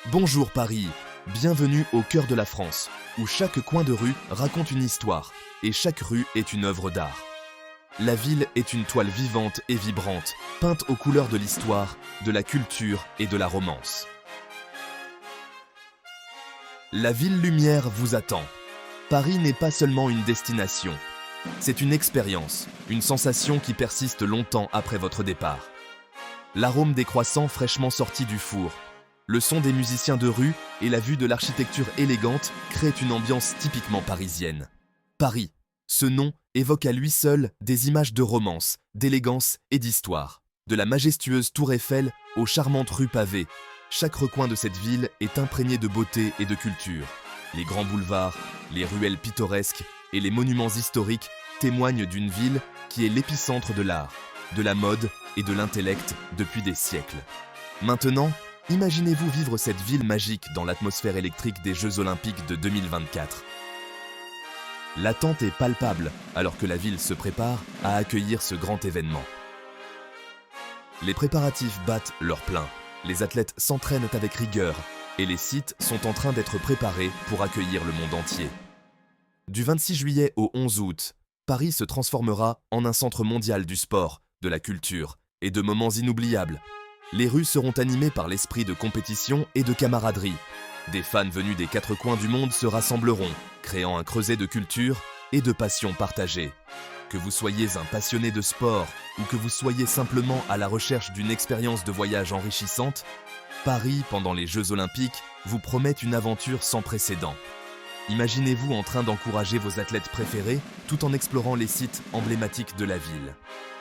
Bonjour Paris, bienvenue au cœur de la France, où chaque coin de rue raconte une histoire, et chaque rue est une œuvre d'art. La ville est une toile vivante et vibrante, peinte aux couleurs de l'histoire, de la culture et de la romance. La ville lumière vous attend. Paris n'est pas seulement une destination, c'est une expérience, une sensation qui persiste longtemps après votre départ. L'arôme des croissants fraîchement sortis du four, le son des musiciens de rue et la vue de l'architecture élégante créent une ambiance typiquement parisienne. Paris, ce nom évoque à lui seul des images de romance, d'élégance et d'histoire. De la majestueuse tour Eiffel aux charmantes rues pavées, chaque recoin de cette ville est imprégné de beauté et de culture. Les grands boulevards, les ruelles pittoresques et les monuments historiques témoignent d'une ville qui est l'épicentre de l'art, de la mode et de l'intellect depuis des siècles. Maintenant, imaginez-vous vivre cette ville magique dans l'atmosphère électrique des Jeux Olympiques de 2024. L'attente est palpable alors que la ville se prépare à accueillir ce grand événement. Les préparatifs battent leur plein, les athlètes s'entraînent avec rigueur et les sites sont en train d'être préparés pour accueillir le monde entier. Du 26 juillet au 11 août, Paris se transformera en un centre mondial du sport, de la culture et de moments inoubliables. Les rues seront animées par l'esprit de compétition et de camaraderie. Des fans venus des quatre coins du monde se rassembleront, créant un creuset de culture et de passion partagée. Que vous soyez un passionné de sport ou que vous soyez simplement à la recherche d'une expérience de voyage enrichissante, Paris, pendant les Jeux Olympiques, vous promet une aventure sans précédent. Imaginez-vous en train d'encourager vos athlètes préférés tout en explorant les sites emblématiques de la ville.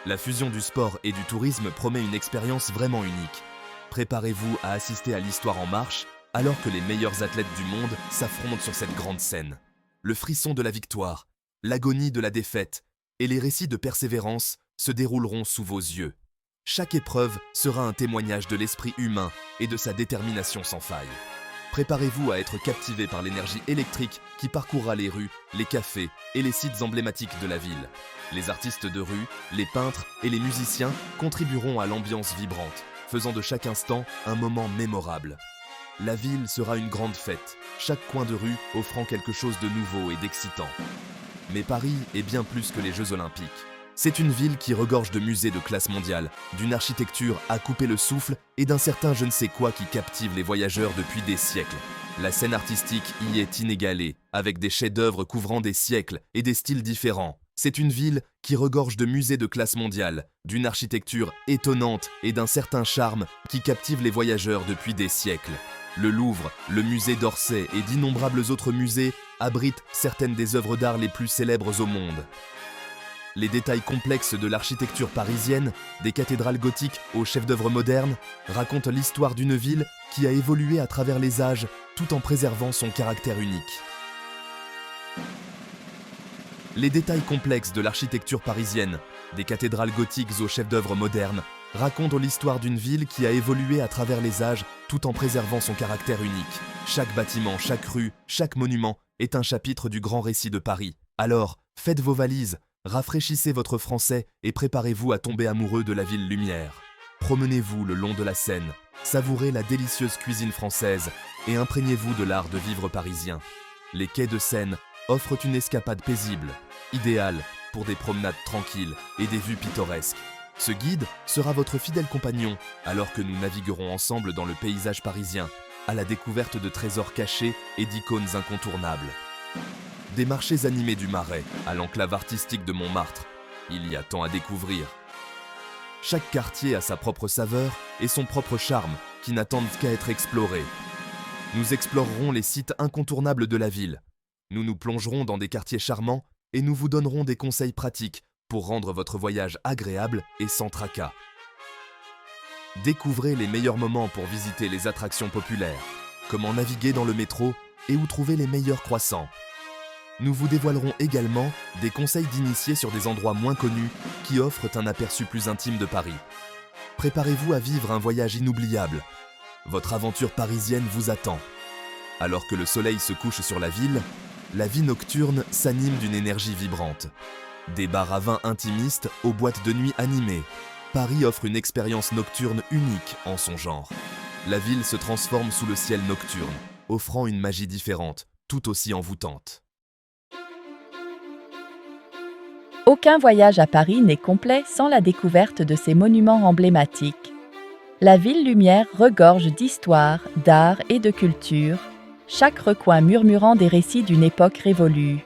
La fusion du sport et du tourisme promet une expérience vraiment unique. Préparez-vous à assister à l'histoire en marche alors que les meilleurs athlètes du monde s'affrontent sur cette grande scène. Le frisson de la victoire, l'agonie de la défaite et les récits de persévérance se dérouleront sous vos yeux. Chaque épreuve sera un témoignage de l'esprit humain et de sa détermination sans faille. Préparez-vous à être captivé par l'énergie électrique qui parcourra les rues, les cafés et les sites emblématiques de la ville. Les artistes de rue, les peintres et les musiciens contribueront à l'ambiance vibrante, faisant de chaque instant un moment mémorable. La ville sera une grande fête, chaque coin de rue offrant quelque chose de nouveau et d'excitant. Mais Paris est bien plus que les Jeux Olympiques. C'est une ville qui regorge de musées de classe mondiale, d'une architecture à couper le souffle et d'un certain je ne sais quoi qui captive les voyageurs depuis des siècles. La scène artistique y est inégalée, avec des chefs-d'œuvre couvrant des siècles et des styles différents. C'est une ville qui regorge de musées de classe mondiale, d'une architecture étonnante et d'un certain charme qui captive les voyageurs depuis des siècles. Le Louvre, le musée d'Orsay et d'innombrables autres musées abritent certaines des œuvres d'art les plus célèbres au monde. Les détails complexes de l'architecture parisienne, des cathédrales gothiques aux chefs-d'œuvre modernes, racontent l'histoire d'une ville qui a évolué à travers les âges tout en préservant son caractère unique. Les détails complexes de l'architecture parisienne, des cathédrales gothiques aux chefs-d'œuvre modernes, racontent l'histoire d'une ville qui a évolué à travers les âges tout en préservant son caractère unique. Chaque bâtiment, chaque rue, chaque monument est un chapitre du grand récit de Paris. Alors, faites vos valises, rafraîchissez votre français et préparez-vous à tomber amoureux de la ville lumière. Promenez-vous le long de la Seine, savourez la délicieuse cuisine française et imprégnez-vous de l'art de vivre parisien. Les quais de Seine offrent une escapade paisible, idéale pour des promenades tranquilles et des vues pittoresques. Ce guide sera votre fidèle compagnon alors que nous naviguerons ensemble dans le paysage parisien, à la découverte de trésors cachés et d'icônes incontournables. Des marchés animés du Marais à l'enclave artistique de Montmartre, il y a tant à découvrir. Chaque quartier a sa propre saveur et son propre charme qui n'attendent qu'à être explorés. Nous explorerons les sites incontournables de la ville. Nous nous plongerons dans des quartiers charmants et nous vous donnerons des conseils pratiques pour rendre votre voyage agréable et sans tracas. Découvrez les meilleurs moments pour visiter les attractions populaires, comment naviguer dans le métro et où trouver les meilleurs croissants. Nous vous dévoilerons également des conseils d'initiés sur des endroits moins connus qui offrent un aperçu plus intime de Paris. Préparez-vous à vivre un voyage inoubliable. Votre aventure parisienne vous attend. Alors que le soleil se couche sur la vie nocturne s'anime d'une énergie vibrante. Des bars à vin intimistes aux boîtes de nuit animées, Paris offre une expérience nocturne unique en son genre. La ville se transforme sous le ciel nocturne, offrant une magie différente, tout aussi envoûtante. Aucun voyage à Paris n'est complet sans la découverte de ces monuments emblématiques. La ville lumière regorge d'histoire, d'art et de culture, chaque recoin murmurant des récits d'une époque révolue.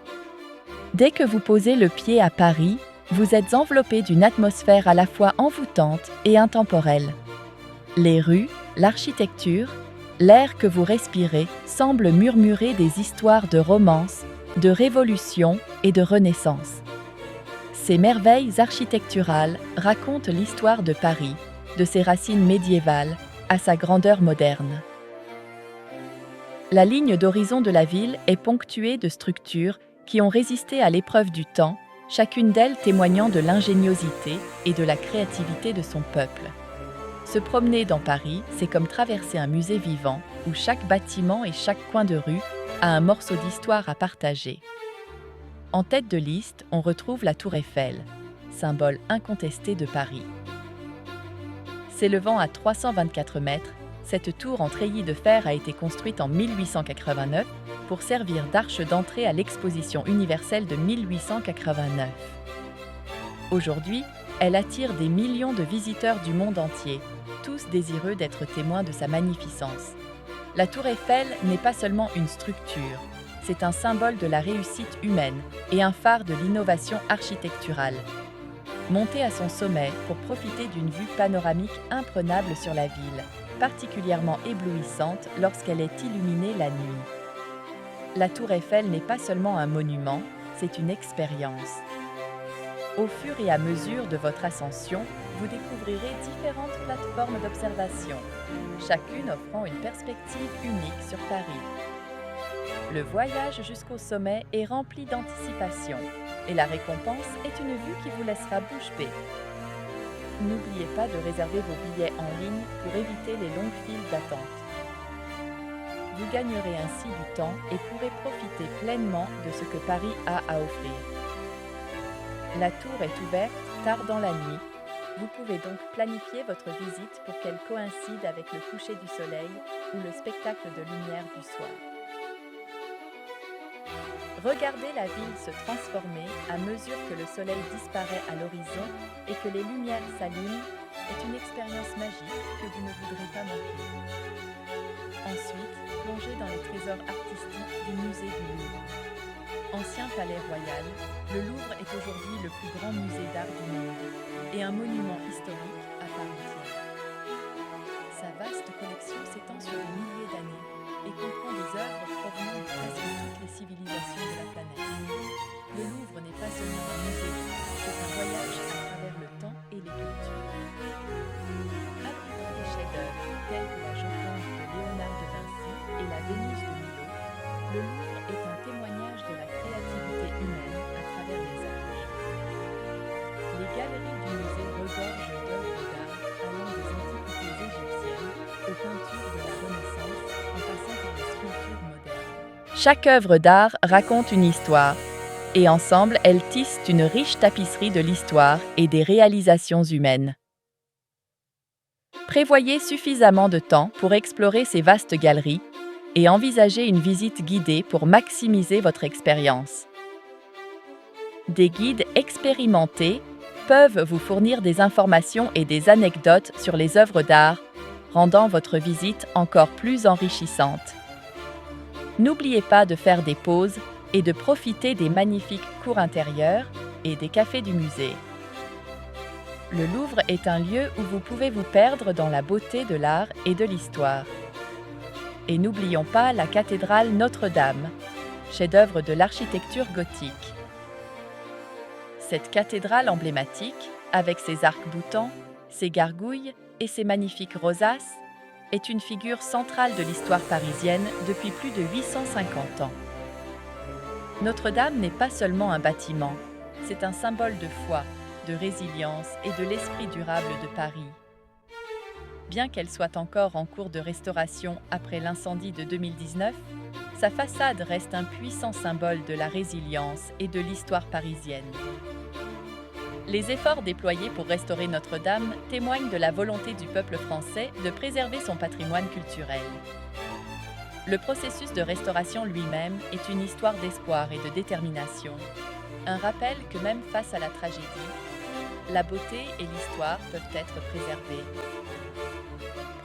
Dès que vous posez le pied à Paris, vous êtes enveloppé d'une atmosphère à la fois envoûtante et intemporelle. Les rues, l'architecture, l'air que vous respirez semblent murmurer des histoires de romance, de révolution et de renaissance. Ces merveilles architecturales racontent l'histoire de Paris, de ses racines médiévales à sa grandeur moderne. La ligne d'horizon de la ville est ponctuée de structures qui ont résisté à l'épreuve du temps, chacune d'elles témoignant de l'ingéniosité et de la créativité de son peuple. Se promener dans Paris, c'est comme traverser un musée vivant où chaque bâtiment et chaque coin de rue a un morceau d'histoire à partager. En tête de liste, on retrouve la Tour Eiffel, symbole incontesté de Paris. S'élevant à 324 mètres, cette tour en treillis de fer a été construite en 1889 pour servir d'arche d'entrée à l'exposition universelle de 1889. Aujourd'hui, elle attire des millions de visiteurs du monde entier, tous désireux d'être témoins de sa magnificence. La Tour Eiffel n'est pas seulement une structure, c'est un symbole de la réussite humaine et un phare de l'innovation architecturale. Montez à son sommet pour profiter d'une vue panoramique imprenable sur la ville, particulièrement éblouissante lorsqu'elle est illuminée la nuit. La Tour Eiffel n'est pas seulement un monument, c'est une expérience. Au fur et à mesure de votre ascension, vous découvrirez différentes plateformes d'observation, chacune offrant une perspective unique sur Paris. Le voyage jusqu'au sommet est rempli d'anticipation et la récompense est une vue qui vous laissera bouche bée. N'oubliez pas de réserver vos billets en ligne pour éviter les longues files d'attente. Vous gagnerez ainsi du temps et pourrez profiter pleinement de ce que Paris a à offrir. La tour est ouverte tard dans la nuit. Vous pouvez donc planifier votre visite pour qu'elle coïncide avec le coucher du soleil ou le spectacle de lumière du soir. Regardez la ville se transformer à mesure que le soleil disparaît à l'horizon et que les lumières s'allument est une expérience magique que vous ne voudrez pas manquer. Ensuite, plongez dans les trésors artistiques du musée du Louvre. Ancien palais royal, le Louvre est aujourd'hui le plus grand musée d'art du monde et un monument historique à part entière. Sa vaste collection s'étend sur des milliers d'années et comprend des œuvres provenant de presque toutes les civilisations de la planète. Le Louvre n'est pas seulement un musée, c'est un voyage à travers le temps et les cultures. Abritant des chefs-d'œuvre tels que la Joconde de Léonard de Vinci et la Vénus de Milo, le Louvre est un témoignage de la créativité humaine à travers les âges. Les galeries du musée regorgent d'œuvres d'art allant des antiquités égyptiennes aux peintures de la Renaissance en passant par les sculptures modernes. Chaque œuvre d'art raconte une histoire, et ensemble, elles tissent une riche tapisserie de l'histoire et des réalisations humaines. Prévoyez suffisamment de temps pour explorer ces vastes galeries et envisagez une visite guidée pour maximiser votre expérience. Des guides expérimentés peuvent vous fournir des informations et des anecdotes sur les œuvres d'art, rendant votre visite encore plus enrichissante. N'oubliez pas de faire des pauses et de profiter des magnifiques cours intérieures et des cafés du musée. Le Louvre est un lieu où vous pouvez vous perdre dans la beauté de l'art et de l'histoire. Et n'oublions pas la cathédrale Notre-Dame, chef-d'œuvre de l'architecture gothique. Cette cathédrale emblématique, avec ses arcs-boutants, ses gargouilles et ses magnifiques rosaces, est une figure centrale de l'histoire parisienne depuis plus de 850 ans. Notre-Dame n'est pas seulement un bâtiment, c'est un symbole de foi, de résilience et de l'esprit durable de Paris. Bien qu'elle soit encore en cours de restauration après l'incendie de 2019, sa façade reste un puissant symbole de la résilience et de l'histoire parisienne. Les efforts déployés pour restaurer Notre-Dame témoignent de la volonté du peuple français de préserver son patrimoine culturel. Le processus de restauration lui-même est une histoire d'espoir et de détermination. Un rappel que même face à la tragédie, la beauté et l'histoire peuvent être préservées.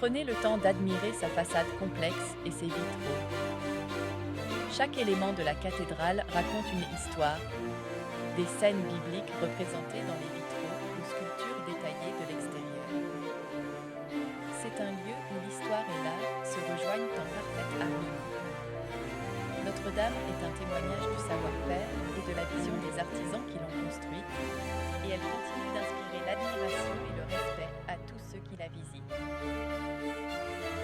Prenez le temps d'admirer sa façade complexe et ses vitraux. Chaque élément de la cathédrale raconte une histoire, des scènes bibliques représentées dans les vitraux ou sculptures détaillées de l'extérieur. C'est un lieu où l'histoire et l'art se rejoignent en parfaite harmonie. Notre-Dame est un témoignage du savoir-faire et de la vision des artisans qui l'ont construite, et elle continue d'inspirer l'admiration et le respect à tous ceux qui la visitent.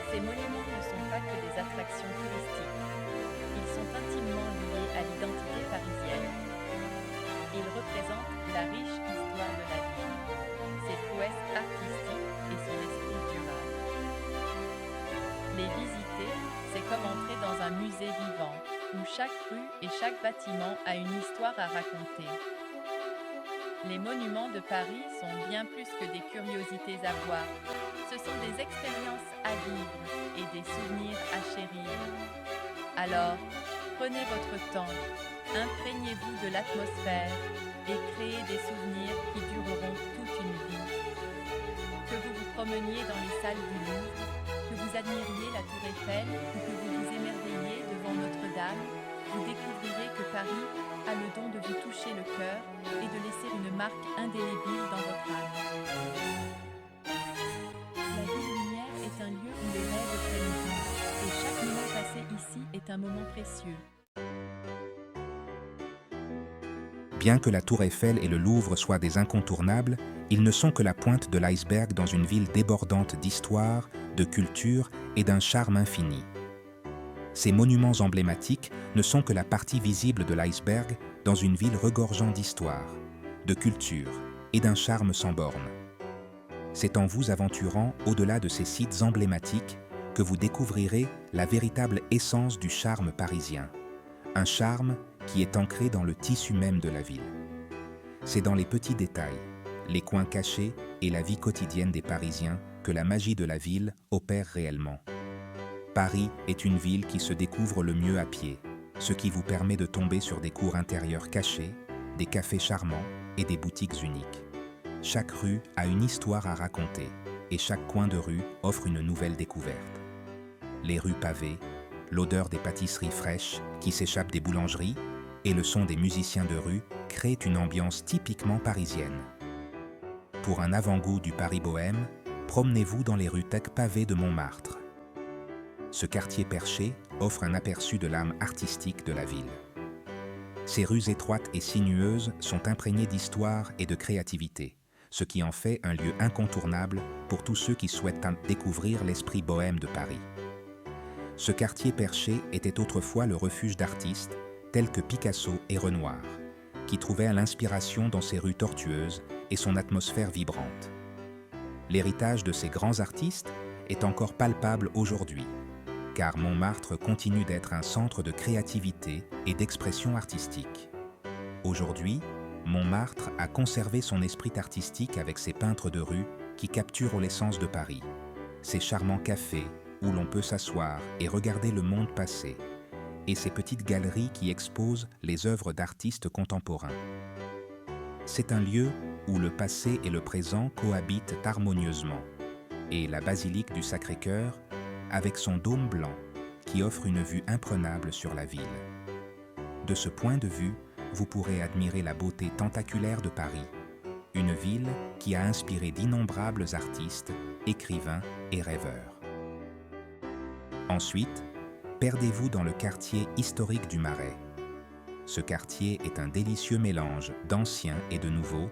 Ces monuments ne sont pas que des attractions touristiques, ils sont intimement liés à l'identité parisienne. Ils représentent la riche histoire de la ville, ses prouesses artistiques et son esprit durable. Les visiter, c'est comme entrer dans un musée vivant, où chaque rue et chaque bâtiment a une histoire à raconter. Les monuments de Paris sont bien plus que des curiosités à voir. Ce sont des expériences à vivre et des souvenirs à chérir. Alors, prenez votre temps, imprégnez-vous de l'atmosphère et créez des souvenirs qui dureront toute une vie. Que vous vous promeniez dans les salles du Louvre, que vous admiriez la Tour Eiffel ou que vous vous émerveilliez devant Notre-Dame, vous découvrirez que Paris a le don de vous toucher le cœur et de laisser une marque indélébile dans votre âme. La ville lumière est un lieu où les rêves prennent vie, et chaque moment passé ici est un moment précieux. Bien que la Tour Eiffel et le Louvre soient des incontournables, ils ne sont que la pointe de l'iceberg dans une ville débordante d'histoire, de culture et d'un charme infini. Ces monuments emblématiques ne sont que la partie visible de l'iceberg dans une ville regorgeant d'histoire, de culture et d'un charme sans bornes. C'est en vous aventurant au-delà de ces sites emblématiques que vous découvrirez la véritable essence du charme parisien, un charme qui est ancré dans le tissu même de la ville. C'est dans les petits détails, les coins cachés et la vie quotidienne des Parisiens que la magie de la ville opère réellement. Paris est une ville qui se découvre le mieux à pied, ce qui vous permet de tomber sur des cours intérieurs cachés, des cafés charmants et des boutiques uniques. Chaque rue a une histoire à raconter et chaque coin de rue offre une nouvelle découverte. Les rues pavées, l'odeur des pâtisseries fraîches qui s'échappent des boulangeries et le son des musiciens de rue créent une ambiance typiquement parisienne. Pour un avant-goût du Paris bohème, promenez-vous dans les rues tech pavées de Montmartre. Ce quartier perché offre un aperçu de l'âme artistique de la ville. Ces rues étroites et sinueuses sont imprégnées d'histoire et de créativité, ce qui en fait un lieu incontournable pour tous ceux qui souhaitent découvrir l'esprit bohème de Paris. Ce quartier perché était autrefois le refuge d'artistes tels que Picasso et Renoir, qui trouvaient l'inspiration dans ses rues tortueuses et son atmosphère vibrante. L'héritage de ces grands artistes est encore palpable aujourd'hui, car Montmartre continue d'être un centre de créativité et d'expression artistique. Aujourd'hui, Montmartre a conservé son esprit artistique avec ses peintres de rue qui capturent l'essence de Paris, ses charmants cafés où l'on peut s'asseoir et regarder le monde passer, et ses petites galeries qui exposent les œuvres d'artistes contemporains. C'est un lieu où le passé et le présent cohabitent harmonieusement, et la basilique du Sacré-Cœur, avec son dôme blanc, qui offre une vue imprenable sur la ville. De ce point de vue, vous pourrez admirer la beauté tentaculaire de Paris, une ville qui a inspiré d'innombrables artistes, écrivains et rêveurs. Ensuite, perdez-vous dans le quartier historique du Marais. Ce quartier est un délicieux mélange d'ancien et de nouveau,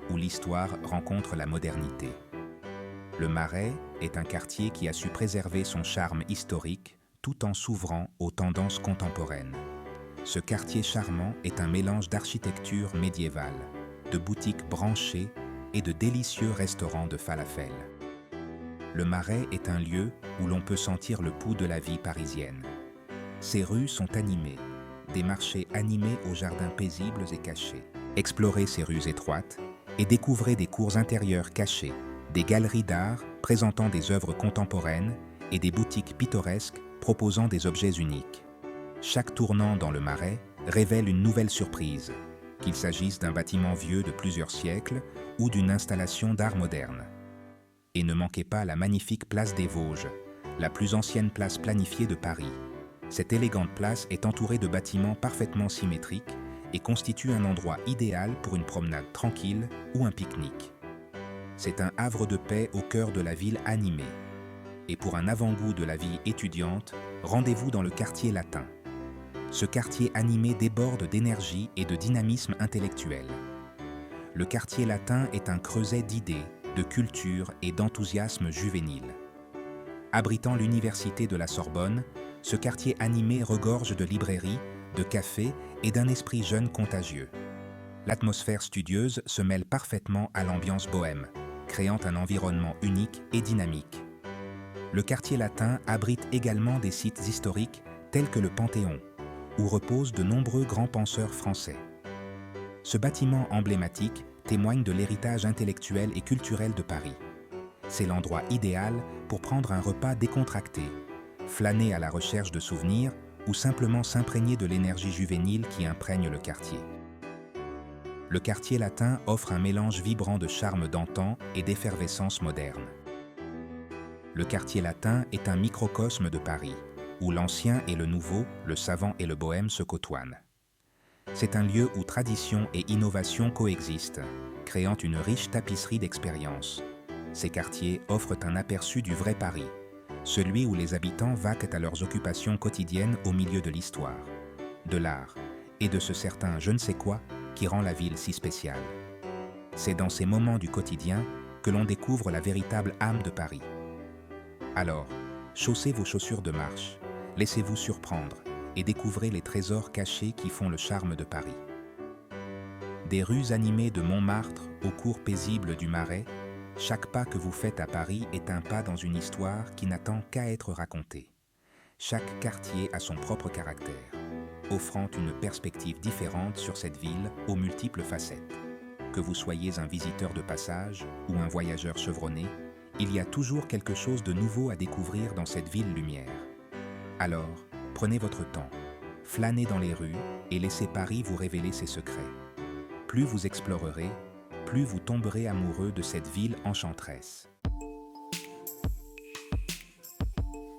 où l'histoire rencontre la modernité. Le Marais est un quartier qui a su préserver son charme historique tout en s'ouvrant aux tendances contemporaines. Ce quartier charmant est un mélange d'architecture médiévale, de boutiques branchées et de délicieux restaurants de falafel. Le Marais est un lieu où l'on peut sentir le pouls de la vie parisienne. Ses rues sont animées, des marchés animés aux jardins paisibles et cachés. Explorez ces rues étroites et découvrez des cours intérieurs cachés, des galeries d'art présentant des œuvres contemporaines et des boutiques pittoresques proposant des objets uniques. Chaque tournant dans le Marais révèle une nouvelle surprise, qu'il s'agisse d'un bâtiment vieux de plusieurs siècles ou d'une installation d'art moderne. Et ne manquez pas la magnifique place des Vosges, la plus ancienne place planifiée de Paris. Cette élégante place est entourée de bâtiments parfaitement symétriques et constitue un endroit idéal pour une promenade tranquille ou un pique-nique. C'est un havre de paix au cœur de la ville animée. Et pour un avant-goût de la vie étudiante, rendez-vous dans le quartier latin. Ce quartier animé déborde d'énergie et de dynamisme intellectuel. Le quartier latin est un creuset d'idées, de culture et d'enthousiasme juvénile. Abritant l'université de la Sorbonne, ce quartier animé regorge de librairies, de cafés et d'un esprit jeune contagieux. L'atmosphère studieuse se mêle parfaitement à l'ambiance bohème, créant un environnement unique et dynamique. Le quartier latin abrite également des sites historiques tels que le Panthéon, où reposent de nombreux grands penseurs français. Ce bâtiment emblématique témoigne de l'héritage intellectuel et culturel de Paris. C'est l'endroit idéal pour prendre un repas décontracté, flâner à la recherche de souvenirs ou simplement s'imprégner de l'énergie juvénile qui imprègne le quartier. Le quartier latin offre un mélange vibrant de charme d'antan et d'effervescence moderne. Le quartier latin est un microcosme de Paris, où l'ancien et le nouveau, le savant et le bohème se côtoient. C'est un lieu où tradition et innovation coexistent, créant une riche tapisserie d'expériences. Ces quartiers offrent un aperçu du vrai Paris, celui où les habitants vaquent à leurs occupations quotidiennes au milieu de l'histoire, de l'art et de ce certain je ne sais quoi qui rend la ville si spéciale. C'est dans ces moments du quotidien que l'on découvre la véritable âme de Paris. Alors, chaussez vos chaussures de marche, laissez-vous surprendre et découvrez les trésors cachés qui font le charme de Paris. Des rues animées de Montmartre aux cours paisibles du Marais, chaque pas que vous faites à Paris est un pas dans une histoire qui n'attend qu'à être racontée. Chaque quartier a son propre caractère, offrant une perspective différente sur cette ville aux multiples facettes. Que vous soyez un visiteur de passage ou un voyageur chevronné, il y a toujours quelque chose de nouveau à découvrir dans cette ville lumière. Alors, prenez votre temps, flânez dans les rues et laissez Paris vous révéler ses secrets. Plus vous explorerez, plus vous tomberez amoureux de cette ville enchanteresse.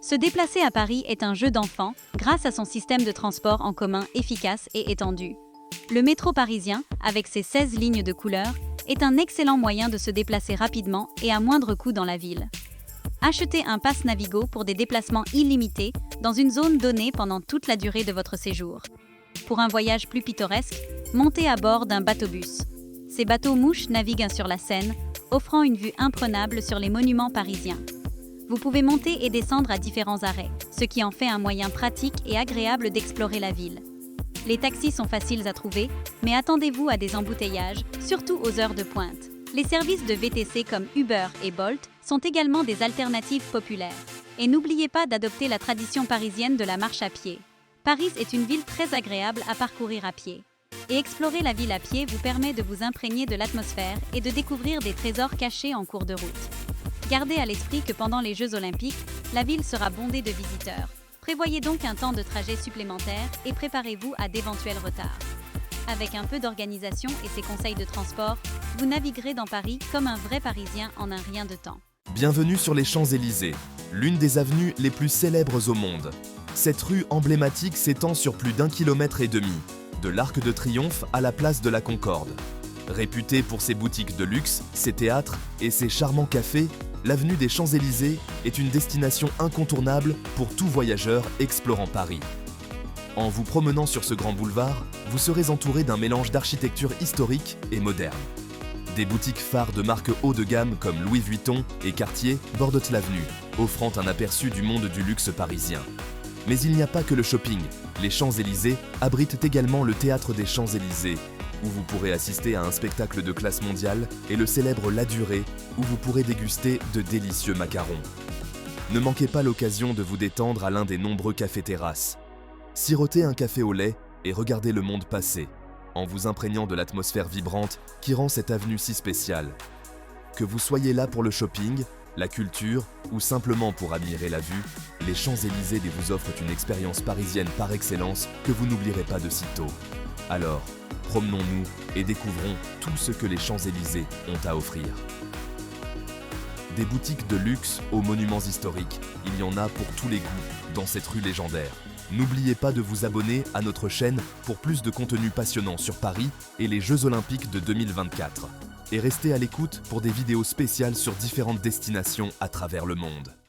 Se déplacer à Paris est un jeu d'enfant grâce à son système de transport en commun efficace et étendu. Le métro parisien, avec ses 16 lignes de couleur, est un excellent moyen de se déplacer rapidement et à moindre coût dans la ville. Achetez un pass Navigo pour des déplacements illimités dans une zone donnée pendant toute la durée de votre séjour. Pour un voyage plus pittoresque, montez à bord d'un bateau-bus. Ces bateaux-mouches naviguent sur la Seine, offrant une vue imprenable sur les monuments parisiens. Vous pouvez monter et descendre à différents arrêts, ce qui en fait un moyen pratique et agréable d'explorer la ville. Les taxis sont faciles à trouver, mais attendez-vous à des embouteillages, surtout aux heures de pointe. Les services de VTC comme Uber et Bolt sont également des alternatives populaires. Et n'oubliez pas d'adopter la tradition parisienne de la marche à pied. Paris est une ville très agréable à parcourir à pied. Et explorer la ville à pied vous permet de vous imprégner de l'atmosphère et de découvrir des trésors cachés en cours de route. Gardez à l'esprit que pendant les Jeux Olympiques, la ville sera bondée de visiteurs. Prévoyez donc un temps de trajet supplémentaire et préparez-vous à d'éventuels retards. Avec un peu d'organisation et ses conseils de transport, vous naviguerez dans Paris comme un vrai Parisien en un rien de temps. Bienvenue sur les Champs-Élysées, l'une des avenues les plus célèbres au monde. Cette rue emblématique s'étend sur plus d'1,5 km, de l'Arc de Triomphe à la place de la Concorde. Réputée pour ses boutiques de luxe, ses théâtres et ses charmants cafés, l'avenue des Champs-Élysées est une destination incontournable pour tout voyageur explorant Paris. En vous promenant sur ce grand boulevard, vous serez entouré d'un mélange d'architecture historique et moderne. Des boutiques phares de marques haut de gamme comme Louis Vuitton et Cartier bordent l'avenue, offrant un aperçu du monde du luxe parisien. Mais il n'y a pas que le shopping. Les Champs-Élysées abritent également le Théâtre des Champs-Élysées, où vous pourrez assister à un spectacle de classe mondiale, et le célèbre La Durée, où vous pourrez déguster de délicieux macarons. Ne manquez pas l'occasion de vous détendre à l'un des nombreux cafés-terrasses. Sirotez un café au lait et regardez le monde passer. en vous imprégnant de l'atmosphère vibrante qui rend cette avenue si spéciale. Que vous soyez là pour le shopping, la culture ou simplement pour admirer la vue, les Champs-Élysées vous offrent une expérience parisienne par excellence que vous n'oublierez pas de sitôt. Alors, promenons-nous et découvrons tout ce que les Champs-Élysées ont à offrir. Des boutiques de luxe aux monuments historiques, il y en a pour tous les goûts dans cette rue légendaire. N'oubliez pas de vous abonner à notre chaîne pour plus de contenu passionnant sur Paris et les Jeux Olympiques de 2024. Et restez à l'écoute pour des vidéos spéciales sur différentes destinations à travers le monde.